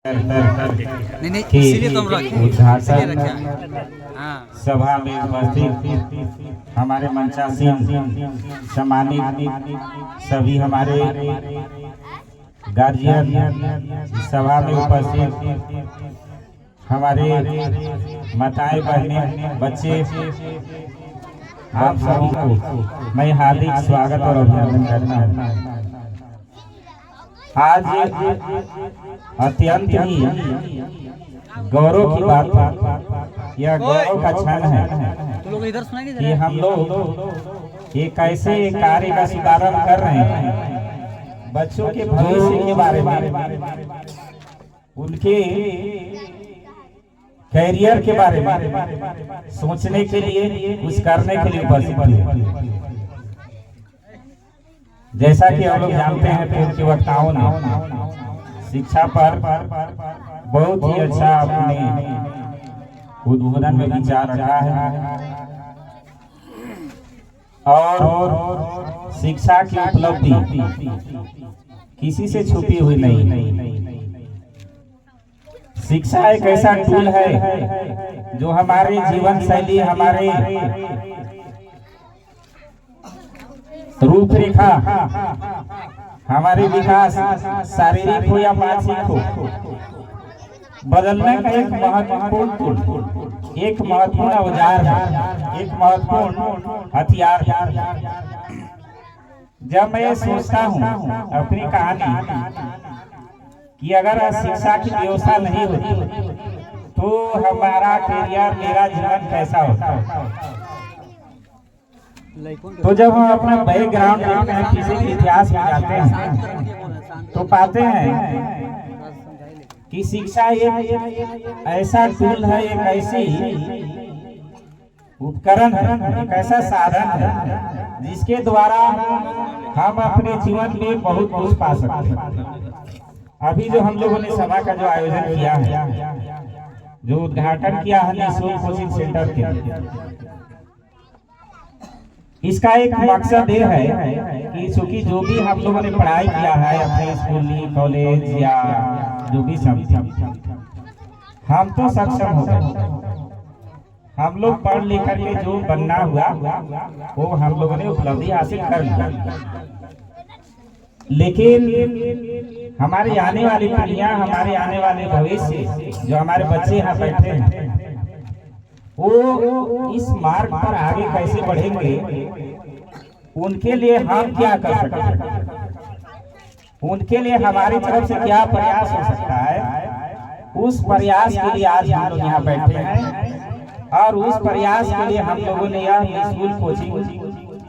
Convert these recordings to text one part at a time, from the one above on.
नहीं इसीलिए तो हम उद्घाटन सभा में उपस्थित हमारे मंचासीन सम्मानित सभी हमारे गार्जियन, सभा में उपस्थित हमारे माताएं बहनें बच्चे, आप सभी को मैं हार्दिक स्वागत और अभिनंदन करता हूँ। आज अत्यंत ही गौरव की बात है, यह गौरव का क्षण है कि हम लोग एक ऐसे कार्य का शुभारंभ कर रहे हैं बच्चों के भविष्य के बारे में, उनके कैरियर के बारे में सोचने के लिए, कुछ करने के लिए उपस्थित हुए। जैसा कि हम लोग जानते हैं पूर्व के वक्ताओं ने शिक्षा पर बहुत ही अच्छा अपने उद्बोधन में विचार रखा है और शिक्षा की उपलब्धि किसी से छुपी हुई नहीं। शिक्षा एक ऐसा टूल है जो हमारे जीवन शैली, हमारे रूपरेखा, हमारे विकास शारीरिक हो या मानसिक हो, बदलने का एक महत्वपूर्ण टूल, एक महत्वपूर्ण औजार है, एक महत्वपूर्ण हथियार। जब मैं ये सोचता हूँ अपनी कहानी कि अगर शिक्षा की व्यवस्था नहीं होती तो हमारा कैरियर, मेरा जीवन कैसा होता। तो जब हम अपना बैकग्राउंड देखते हैं, किसी के इतिहास में जाते हैं तो पाते हैं कि शिक्षा एक ऐसा टूल है, एक ऐसी उपकरण है, एक ऐसा साधन है जिसके द्वारा हम अपने जीवन में बहुत कुछ पा सकते हैं। अभी जो हम लोगों ने सभा का जो आयोजन किया है, जो उद्घाटन किया है निःशुल्क कोचिंग सेंटर के, इसका एक मकसद ये है कि चूंकि जो भी हम लोगों ने पढ़ाई किया है अपने स्कूल, कॉलेज या जो भी समथिंग, हम तो सक्षम हो गए। हम लोग पढ़ लिख करके जो बनना हुआ वो हम लोगों ने उपलब्धि हासिल कर लिया, लेकिन हमारी आने वाली पीढ़ियां, हमारे आने वाले भविष्य, जो हमारे बच्चे यहाँ बैठे हैं, वो इस मार्ग पर आगे कैसे बढ़ेंगे, उनके लिए हम क्या कर सकते हैं, उनके लिए हमारी तरफ से क्या प्रयास हो सकता है, उस प्रयास के लिए आज हम लोग यहाँ बैठे हैं और उस प्रयास के लिए हम लोगों ने यह निःशुल्क कोचिंग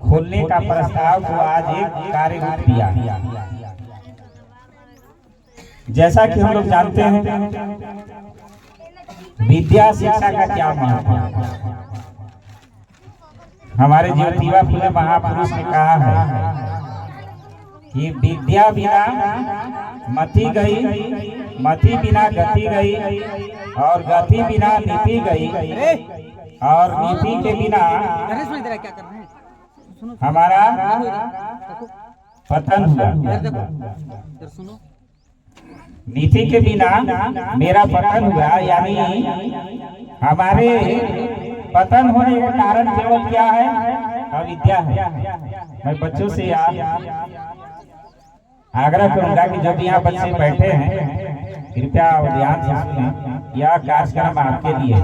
खोलने का प्रस्ताव को आज एक कार्य रूप दिया। जैसा कि हम लोग जानते हैं विद्या शिक्षा का क्या महत्व है। हमारे ज्योतिबा फुले महापुरुष ने कहा है कि विद्या बिना मति गई, मति बिना गति गई, और गति बिना नीति गई, और नीति के बिना हमारा पतन हुआ। नीति के बिना मेरा पतन हुआ, यानी हमारे पतन होने का कारण केवल क्या है? अविद्या है। मैं बच्चों से आग्रह करूंगा कि जब यहाँ बच्चे बैठे हैं कृपया ध्यान से सुनें। यह कार्यक्रम आपके लिए,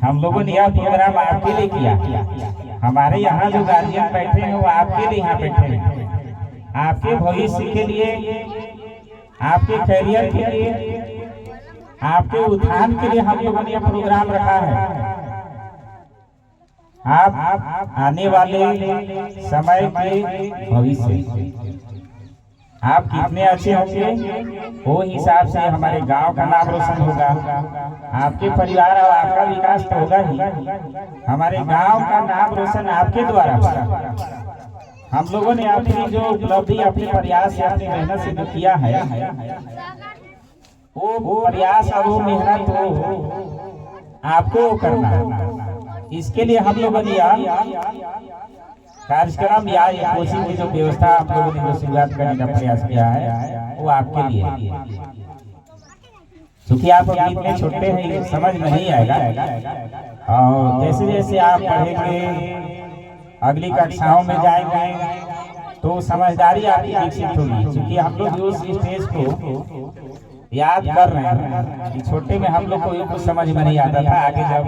हम लोगों ने यह प्रोग्राम आपके लिए किया। हमारे यहाँ जो गार्जियन बैठे हैं वो आपके लिए यहाँ बैठे हैं, आपके भविष्य के लिए, आपके कैरियर के लिए, आपके उत्थान के लिए हम लोगों ने यह प्रोग्राम रखा है। आप आने वाले समय के भविष्य, आप कितने अच्छे होंगे वो हिसाब से हमारे गांव का नाम रोशन होगा, आपके परिवार और आपका विकास तो होगा ही, हमारे गांव का नाम रोशन आपके द्वारा होगा। हम लोगों ने अपनी जो उपलब्धि, अपने प्रयास से, अपनी मेहनत से जो किया है, वो प्रयास और वो मेहनत हो आपको करना है। इसके लिए हम लोगों ने कार्यक्रम या कोचिंग की जो व्यवस्था आप लोगों ने जो शुरुआत करने का प्रयास किया है वो आपके लिए। क्योंकि आप अभी इतने छोटे हैं, समझ में नहीं आएगा। और जैसे जैसे आप पढ़ेंगे, अगली कक्षाओं में जाएंगे, तो समझदारी आपकी विकसित होगी। क्योंकि हम लोग उस स्टेज को याद कर रहे हैं कि छोटे में हम लोग को कुछ समझ में नहीं आता था। आगे जब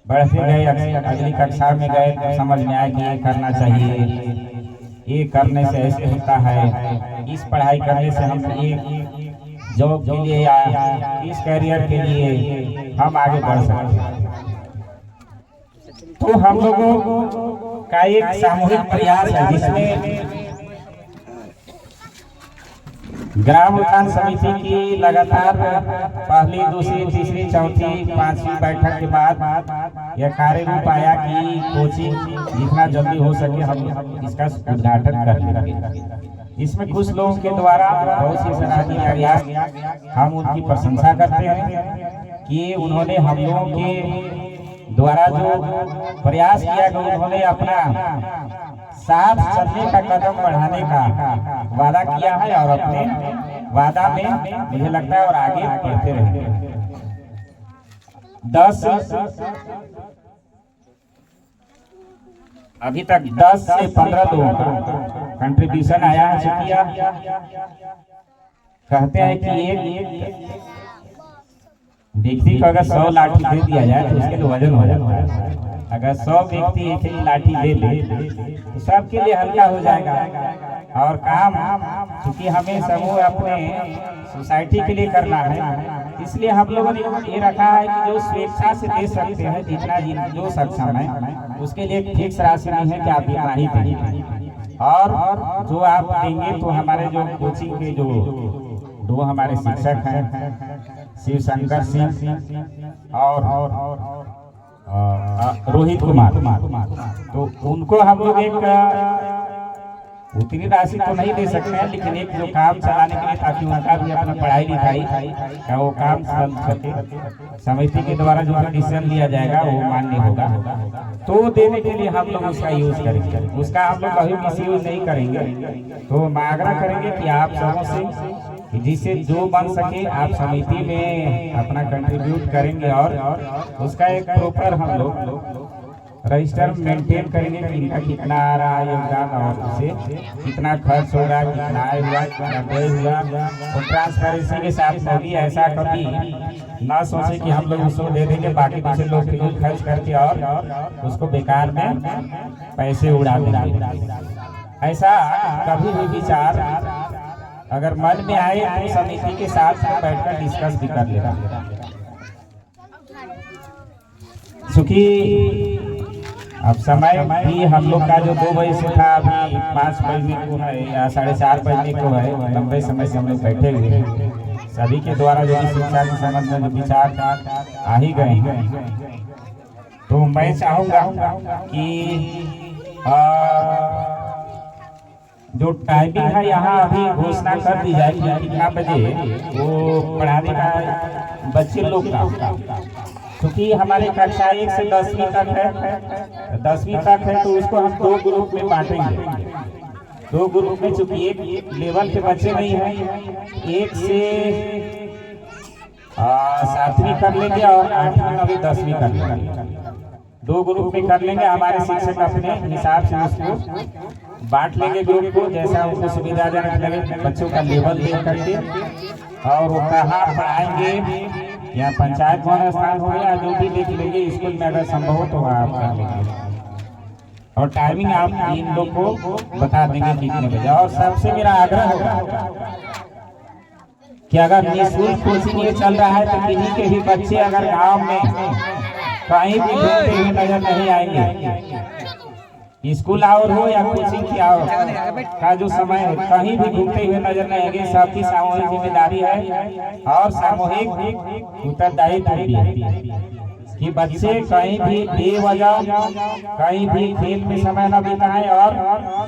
बढ़ते गए, अगली कक्षा में गए, तो समझ में आया कि ये करना चाहिए, ये करने से ऐसे होता है, इस पढ़ाई करने से हम ये जॉब के लिए या इस करियर के लिए हम आगे बढ़ सकते हैं। तो हम लोगों का एक सामूहिक प्रयास है, जिसमें ग्राम उत्थान समिति की लगातार पहली, दूसरी, तीसरी, चौथी, पांचवी बैठक के बाद यह कार्य रूप आया कि कोचिंग जितना जल्दी हो सके हम इसका उद्घाटन करेंगे। इसमें कुछ लोगों के द्वारा बहुत सी सराहनीय प्रयास, हम उनकी प्रशंसा करते हैं कि उन्होंने हम लोगों के द्वारा जो प्रयास किया कि उन्होंने अपना साथ चलने का कदम बढ़ाने का वादा किया है और अपने वादा में मुझे लगता है और आगे बढ़ते रहेंगे। 10 से 15 लोगों का कंट्रीब्यूशन आया है। शुक्रिया। कहते हैं कि एक व्यक्ति को अगर 100 लाठी दे दिया जाए तो उसके लिए वजन हो जाता है। अगर 100 व्यक्ति एक ही लाठी दे ले तो सबके लिए हल्का हो जाएगा। और काम क्योंकि हमें समूह अपने सोसाइटी के लिए करना है, इसलिए हम लोगों ने ये रखा है कि जो स्वेच्छा से दे सकते हैं, जितना जो सक्षम है, उसके लिए एक फिक्स राशि नहीं है कि आप इतना ही देंगे। और जो आप देंगे तो हमारे जो कोचिंग के जो दो हमारे शिक्षक हैं, शिव शंकर सिंह और रोहित कुमार, तो उनको हम लोग एक उतनी राशि तो नहीं दे सकते हैं, लेकिन एक जो काम चलाने के लिए, ताकि उनका भी अपना पढ़ाई लिखाई का वो काम चल सके, समिति के द्वारा जो डिसीजन लिया जाएगा वो मान्य होगा, तो देने के लिए हम लोग उसका यूज करेंगे। उसका हम लोग कभी मिस यूज नहीं करेंगे। तो हम आग्रह करेंगे कि आप सबों से जिससे जो बन सके आप समिति में अपना कंट्रीब्यूट करेंगे और उसका एक प्रॉपर हम लोग रजिस्टर मेंटेन करेंगे कि इनका कितना आ रहा है योगदान और उसे कितना खर्च होगा, कितना आय हुआ, कितना व्यय हुआ। तो ट्रांसपेरेंसी के साथ होगी। ऐसा कभी ना सोचे कि हम लोग उसको दे देंगे, बाकी दूसरे लोग फिजूल खर्च करके और उसको बेकार में पैसे उड़ा देंगे। ऐसा कभी भी विचार अगर मन में आए तो समिति के साथ बैठकर डिस्कस भी कर लेना। सुखी अब समय भी हम लोग का जो 2 बजे से था, अभी 5 बजने को है या 4:30 बजने को है। लंबे समय से हम लोग बैठे हुए हैं। सभी के द्वारा जो शिक्षा के संबंध में जो विचार आ ही गए हैं, तो मैं चाहूँगा कि जो टाइमिंग है यहाँ अभी घोषणा कर दी जाए कि कितना बजे वो पढ़ाने का बच्चे लोग का, क्योंकि हमारे कक्षा 1 से 10वीं तक है। 10वीं तक है तो उसको हम 2 ग्रुप में बांटेंगे। 2 ग्रुप में, चूंकि एक लेवल के बच्चे नहीं हैं, 1 से 7वीं कर लेंगे और 8वीं 9वीं 10वीं कर लेंगे। 2 ग्रुप में कर लेंगे। हमारे शिक्षक अपने हिसाब से उसको बांट लेंगे ग्रुप को, जैसा उनको सुविधाजनक लगे बच्चों का लेवल देख करके, और वो कहाँ पढ़ाएंगे या पंचायत भवन स्थान हो गया, जो भी देख लेंगे। स्कूल में अगर संभव हो तो आप कर लेंगे और टाइमिंग आप इन लोग को बता देंगे कितने बजे। और सबसे मेरा आग्रह होगा कि अगर निःशुल्क कोचिंग ये चल रहा है तो किन्हीं के भी बच्चे अगर गांव में कहीं भी घूमते हुए नजर नहीं आएंगे, स्कूल आवर हो या कोचिंग की आवर का जो समय है, कहीं भी घूमते हुए नजर नहीं आएंगे। सबकी सामूहिक जिम्मेदारी है और सामूहिक उत्तरदायित्व भी है कि बच्चे कहीं भी बेवजह कहीं भी खेल में समय न बिताएं और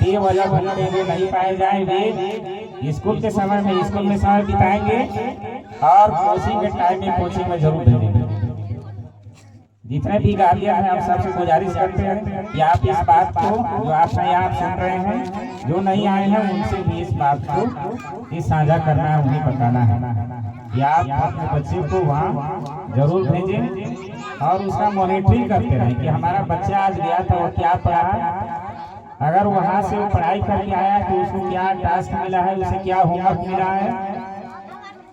बेवजह घूमते हुए नहीं पाए जाएं। वे स्कूल के समय में स्कूल में समय बिताएंगे और कोचिंग के टाइम में कोचिंग में जरूर भेजेंगे। जितने भी गार्जियन हैं, हम सबसे गुजारिश करते हैं कि आप इस बात को, जो आप यहाँ सुन रहे हैं, जो नहीं आए हैं, उनसे भी इस बात को साझा करना है, उन्हें बताना है। कि आप अपने बच्चे को वहाँ जरूर भेजें और उसका मॉनिटरिंग करते रहें कि हमारा बच्चा आज गया था और क्या पढ़ा। अगर वहाँ से वो पढ़ाई करके आया तो उसको क्या टास्क मिला है, उसे क्या होमवर्क मिला है,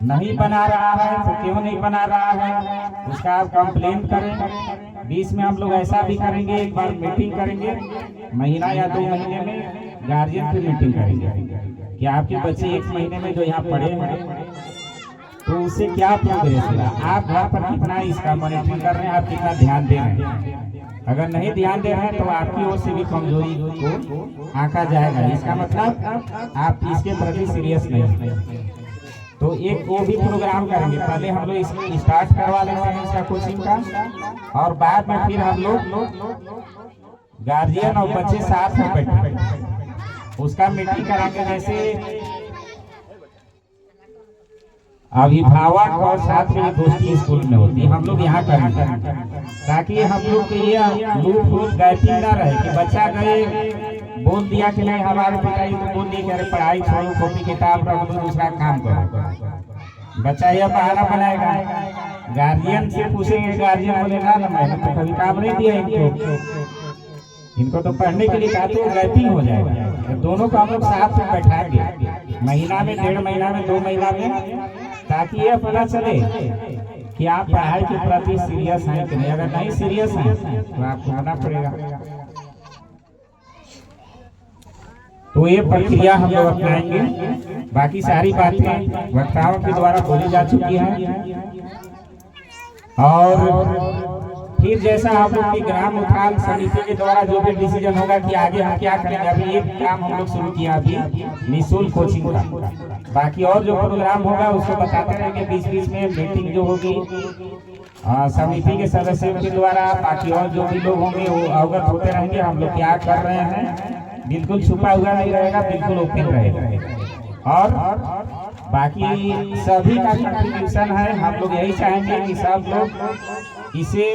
नहीं बना रहा है तो क्यों नहीं बना रहा है, उसका आप कंप्लेन करें। बीच में हम लोग ऐसा भी करेंगे, एक बार मीटिंग करेंगे, महीना या 2 महीने में गार्जियन की मीटिंग करेंगे कि आपके बच्चे 1 महीने में जो यहाँ पढ़े हैं तो उससे क्या प्रोग्रेस हुआ, आप घर पर कितना इसका मॉनिटरिंग कर रहे हैं, आप कितना ध्यान दे रहे हैं। अगर नहीं ध्यान दे रहे हैं तो आपकी ओर से भी कमजोरी को आंका जाएगा। इसका मतलब आप इसके प्रति सीरियस नहीं। तो एक वो भी प्रोग्राम करेंगे, पहले हम लोग स्टार्ट करवा लेते हैं इसका कोचिंग का, और बाद में फिर हम लोग गार्जियन और बच्चे साथ में बैठे उसका मीटिंग कराएंगे। जैसे अभिभावक और छात्र की गोष्ठी स्कूल में होती है, हम लोग यहाँ करेंगे ताकि हम लोग के ये लूप गैपिंग ना रहे कि बच्चा गए बोल दिया कि नहीं हमारे पिताजी तो बोल दिए कि अरे पढ़ाई छोड़ो, कॉपी किताब रख दो, दूसरा काम करो। बच्चा यह बहाना बनाएगा, गार्जियन से पूछेंगे, गार्जियन बोलेगा ना मैंने तो कभी काम नहीं दिया इनको तो पढ़ने के लिए कहा, तो गैपिंग हो जाएगा। तो दोनों को हम लोग साथ में बैठाएंगे महीना में, 1.5 महीना में, 2 महीना में, ताकि यह पता चले कि आप पढ़ाई के प्रति सीरियस हैं कि नहीं। अगर नहीं सीरियस हैं तो आपको आना पड़ेगा। तो ये प्रक्रिया हम लोग अपनाएंगे। बाकी सारी बातें वक्ताओं के द्वारा बोली जा चुकी हैं, और फिर जैसा हम लोग की ग्राम उत्थान समिति के द्वारा जो भी डिसीजन होगा कि आगे हम क्या करेंगे। अभी एक काम हम लोग शुरू किया अभी निःशुल्क कोचिंग का, बाकी और जो प्रोग्राम होगा उसको बताते रहेंगे। बीच बीच में मीटिंग जो होगी समिति के सदस्यों के द्वारा, बाकी और जो भी लोग होंगे वो अवगत होते रहेंगे हम लोग क्या कर रहे हैं। बिल्कुल छुपा हुआ नहीं रहेगा, बिल्कुल ओपन रहेगा। और बाकी सभी का कंट्रीब्यूशन है। हम लोग यही चाहेंगे कि सब लोग इसे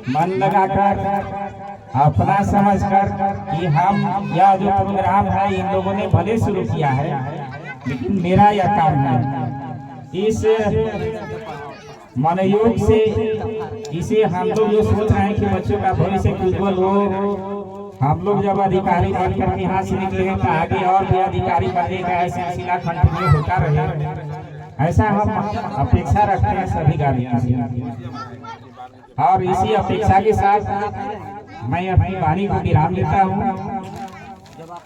मन लगाकर, अपना समझकर कि हम यह जो प्रोग्राम है इन लोगों ने भले शुरू किया है लेकिन मेरा यह काम है। इस मनोयोग से इसे हम लोग जो सोच रहे हैं कि बच्चों का भविष्य उज्जवल हो, हम लोग जब अधिकारी बनकर यहाँ से निकले हैं तो आगे और भी अधिकारी बनने का सिलसिला कंटिन्यू होता रहे, ऐसा हम अपेक्षा रखते हैं सभी गार्जियन से। और इसी अपेक्षा के साथ मैं अपनी वाणी को विराम देता हूँ।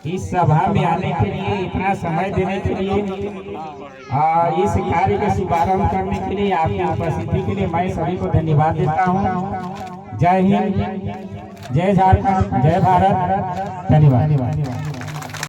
इस सभा में आने के लिए, इतना समय देने के लिए, इस कार्य का शुभारंभ करने के लिए, आपकी उपस्थिति के लिए मैं सभी को धन्यवाद देता हूँ। जय हिंद, जय झारखंड, जय भारत, धन्यवाद।